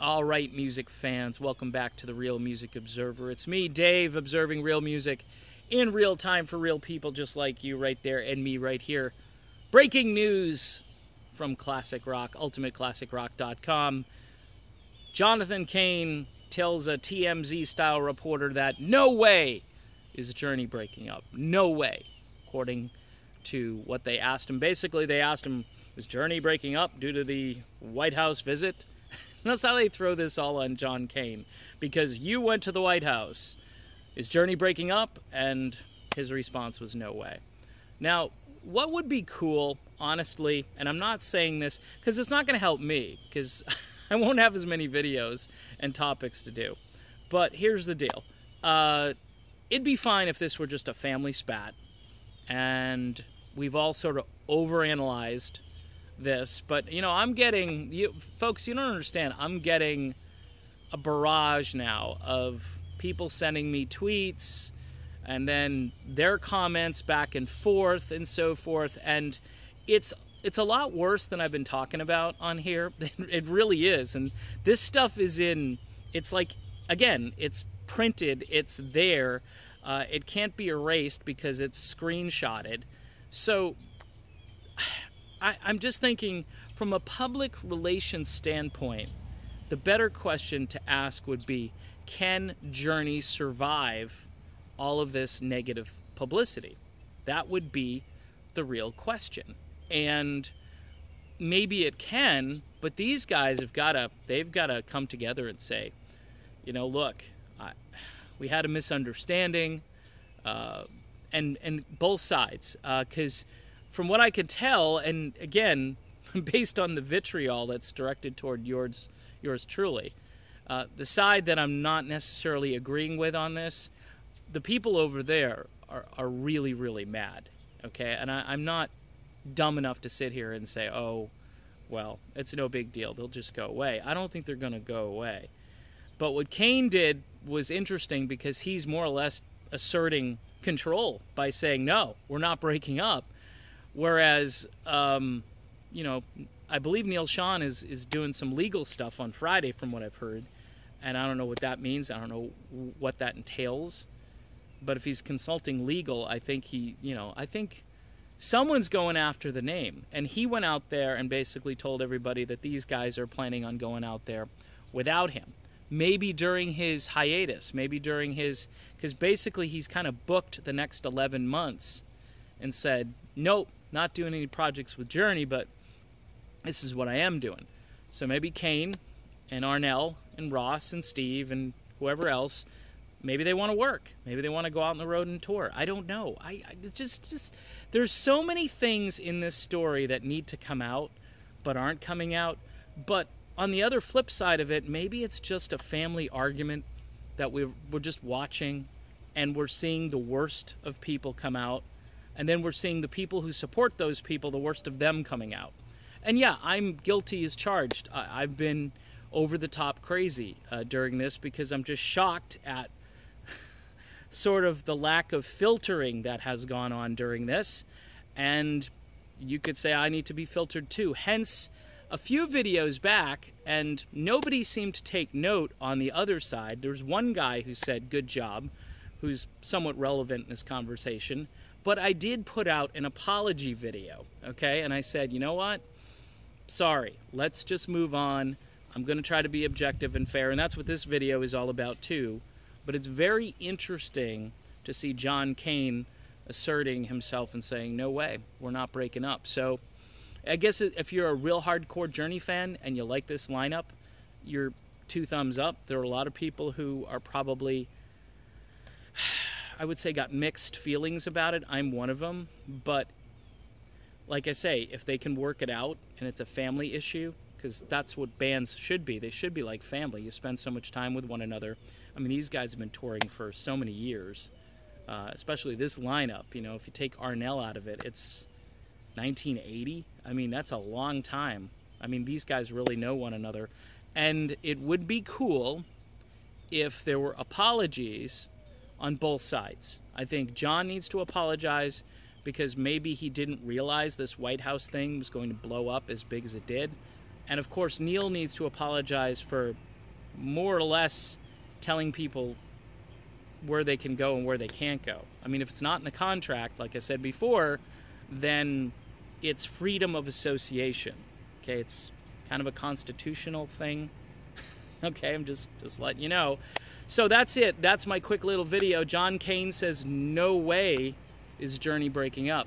All right, music fans, welcome back to the Real Music Observer. It's me, Dave, observing real music in real time for real people just like you right there and me right here. Breaking news from Classic Rock, ultimateclassicrock.com. Jonathan Cain tells a TMZ-style reporter that no way is Journey breaking up. No way, according to what they asked him. Basically, they asked him, is Journey breaking up due to the White House visit? Notice how they throw this all on John Cain. Because you went to the White House. Is Journey breaking up? And his response was no way. Now, what would be cool, honestly, and I'm not saying this because it's not going to help me, because I won't have as many videos and topics to do. But here's the deal. It'd be fine if this were just a family spat, and we've all sort of overanalyzed this, but I'm getting, folks, you don't understand, I'm getting a barrage now of people sending me tweets and then their comments back and forth and so forth, and it's a lot worse than I've been talking about on here. It really is. And this stuff is it's like, again, it's printed, it's there, it can't be erased because it's screenshotted. So I'm just thinking, from a public relations standpoint, the better question to ask would be, can Journey survive all of this negative publicity? That would be the real question. And maybe it can, but these guys they've got to come together and say, look, we had a misunderstanding, and both sides, because from what I could tell, and again, based on the vitriol that's directed toward yours truly, the side that I'm not necessarily agreeing with on this, the people over there are really, really mad, okay? And I'm not dumb enough to sit here and say, oh, well, it's no big deal, they'll just go away. I don't think they're going to go away. But what Cain did was interesting because he's more or less asserting control by saying, no, we're not breaking up. Whereas, I believe Neil Sean is doing some legal stuff on Friday from what I've heard. And I don't know what that means. I don't know what that entails. But if he's consulting legal, I think I think someone's going after the name. And he went out there and basically told everybody that these guys are planning on going out there without him. Maybe during his hiatus, because basically he's kind of booked the next 11 months and said, nope, not doing any projects with Journey, but this is what I am doing. So maybe Cain and Arnell and Ross and Steve and whoever else, maybe they want to work. Maybe they want to go out on the road and tour. I don't know. It's just there's so many things in this story that need to come out but aren't coming out. But on the other flip side of it, maybe it's just a family argument that we're just watching, and we're seeing the worst of people come out. And then we're seeing the people who support those people, the worst of them coming out. And yeah, I'm guilty as charged. I've been over the top crazy during this because I'm just shocked at sort of the lack of filtering that has gone on during this. And you could say I need to be filtered too. Hence, a few videos back, and nobody seemed to take note on the other side. There was one guy who said, good job, who's somewhat relevant in this conversation. But I did put out an apology video, okay? And I said, you know what? Sorry, let's just move on. I'm going to try to be objective and fair, and that's what this video is all about too. But it's very interesting to see John Cain asserting himself and saying, no way, we're not breaking up. So I guess if you're a real hardcore Journey fan and you like this lineup, you're 2 thumbs up. There are a lot of people who are probably, I would say, got mixed feelings about it. I'm one of them. But like I say, if they can work it out and it's a family issue, because that's what bands should be. They should be like family. You spend so much time with one another. I mean, these guys have been touring for so many years, especially this lineup. If you take Arnell out of it, it's 1980. I mean, that's a long time. I mean, these guys really know one another. And it would be cool if there were apologies on both sides. I think John needs to apologize because maybe he didn't realize this White House thing was going to blow up as big as it did. And of course, Neil needs to apologize for more or less telling people where they can go and where they can't go. I mean, if it's not in the contract, like I said before, then it's freedom of association. Okay, it's kind of a constitutional thing. Okay, I'm just letting you know. So that's it. That's my quick little video. John Cain says no way is Journey breaking up.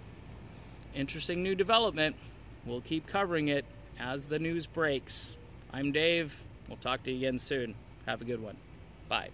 Interesting new development. We'll keep covering it as the news breaks. I'm Dave. We'll talk to you again soon. Have a good one. Bye.